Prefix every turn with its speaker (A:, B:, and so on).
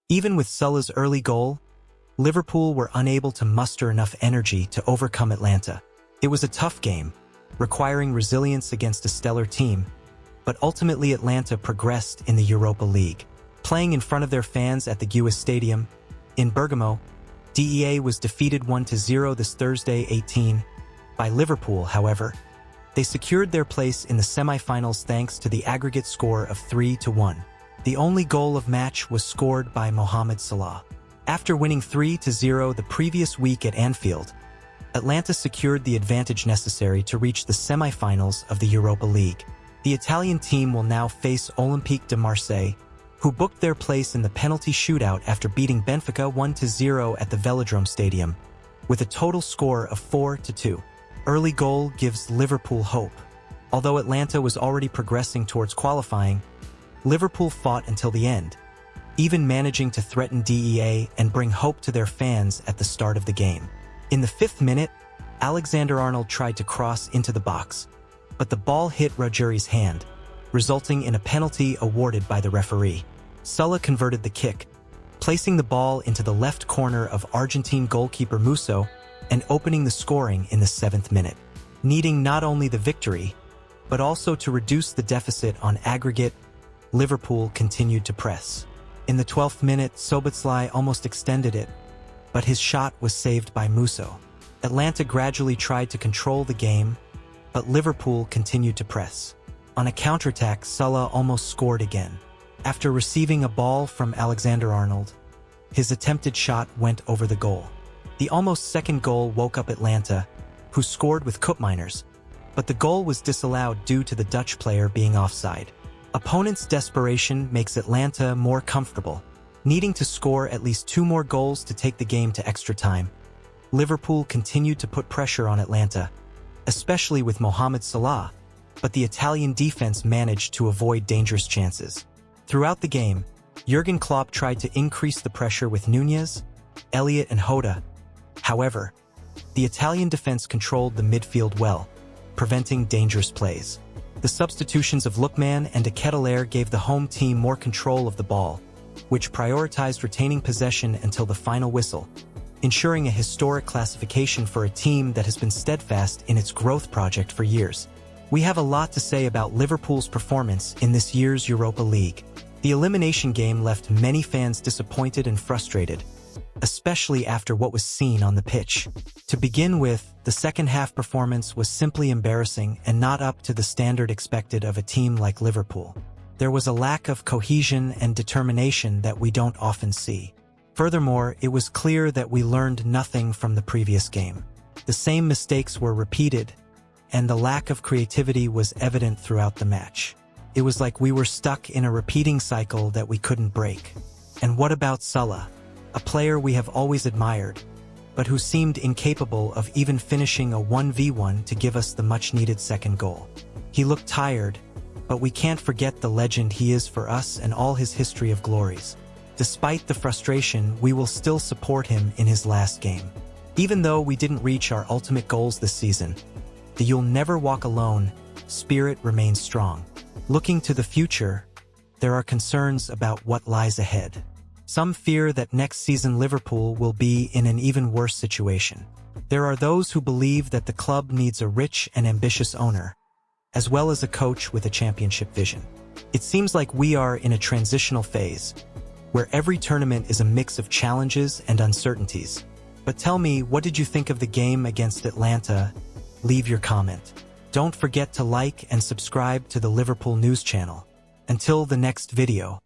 A: Even with Salah's early goal, Liverpool were unable to muster enough energy to overcome Atalanta. It was a tough game, requiring resilience against a stellar team, but ultimately Atalanta progressed in the Europa League. Playing in front of their fans at the Guis Stadium in Bergamo, DEA was defeated 1-0 this Thursday 18 by Liverpool. However, they secured their place in the semi-finals thanks to the aggregate score of 3-1. The only goal of match was scored by Mohamed Salah. After winning 3-0 the previous week at Anfield, Atalanta secured the advantage necessary to reach the semi-finals of the Europa League. The Italian team will now face Olympique de Marseille, who booked their place in the penalty shootout after beating Benfica 1-0 at the Velodrome Stadium, with a total score of 4-2. Early goal gives Liverpool hope. Although Atalanta was already progressing towards qualifying, Liverpool fought until the end, even managing to threaten DEA and bring hope to their fans at the start of the game. In the 5th minute, Alexander-Arnold tried to cross into the box, but the ball hit Rogeri's hand, resulting in a penalty awarded by the referee. Salah converted the kick, placing the ball into the left corner of Argentine goalkeeper Musso and opening the scoring in the 7th minute. Needing not only the victory, but also to reduce the deficit on aggregate, Liverpool continued to press. In the 12th minute, Szoboszlai almost extended it, but his shot was saved by Musso. Atalanta gradually tried to control the game, but Liverpool continued to press. On a counterattack, Salah almost scored again. After receiving a ball from Alexander-Arnold, his attempted shot went over the goal. The almost second goal woke up Atalanta, who scored with Koopmeiners, but the goal was disallowed due to the Dutch player being offside. Opponents' desperation makes Atalanta more comfortable, needing to score at least 2 more goals to take the game to extra time. Liverpool continued to put pressure on Atalanta, especially with Mohamed Salah, but the Italian defense managed to avoid dangerous chances. Throughout the game, Jurgen Klopp tried to increase the pressure with Nunez, Elliott and Hoda. However, the Italian defense controlled the midfield well, preventing dangerous plays. The substitutions of Lookman and de Ketelaere gave the home team more control of the ball, which prioritized retaining possession until the final whistle, ensuring a historic classification for a team that has been steadfast in its growth project for years. We have a lot to say about Liverpool's performance in this year's Europa League. The elimination game left many fans disappointed and frustrated, especially after what was seen on the pitch. To begin with, the second-half performance was simply embarrassing and not up to the standard expected of a team like Liverpool. There was a lack of cohesion and determination that we don't often see. Furthermore, it was clear that we learned nothing from the previous game. The same mistakes were repeated, and the lack of creativity was evident throughout the match. It was like we were stuck in a repeating cycle that we couldn't break. And what about Salah, a player we have always admired, but who seemed incapable of even finishing a 1v1 to give us the much-needed second goal? He looked tired, but we can't forget the legend he is for us and all his history of glories. Despite the frustration, we will still support him in his last game. Even though we didn't reach our ultimate goals this season, the "You'll never walk alone" spirit remains strong. Looking to the future, there are concerns about what lies ahead. Some fear that next season Liverpool will be in an even worse situation. There are those who believe that the club needs a rich and ambitious owner, as well as a coach with a championship vision. It seems like we are in a transitional phase, where every tournament is a mix of challenges and uncertainties. But tell me, what did you think of the game against Atalanta? Leave your comment. Don't forget to like and subscribe to the Liverpool News channel. Until the next video.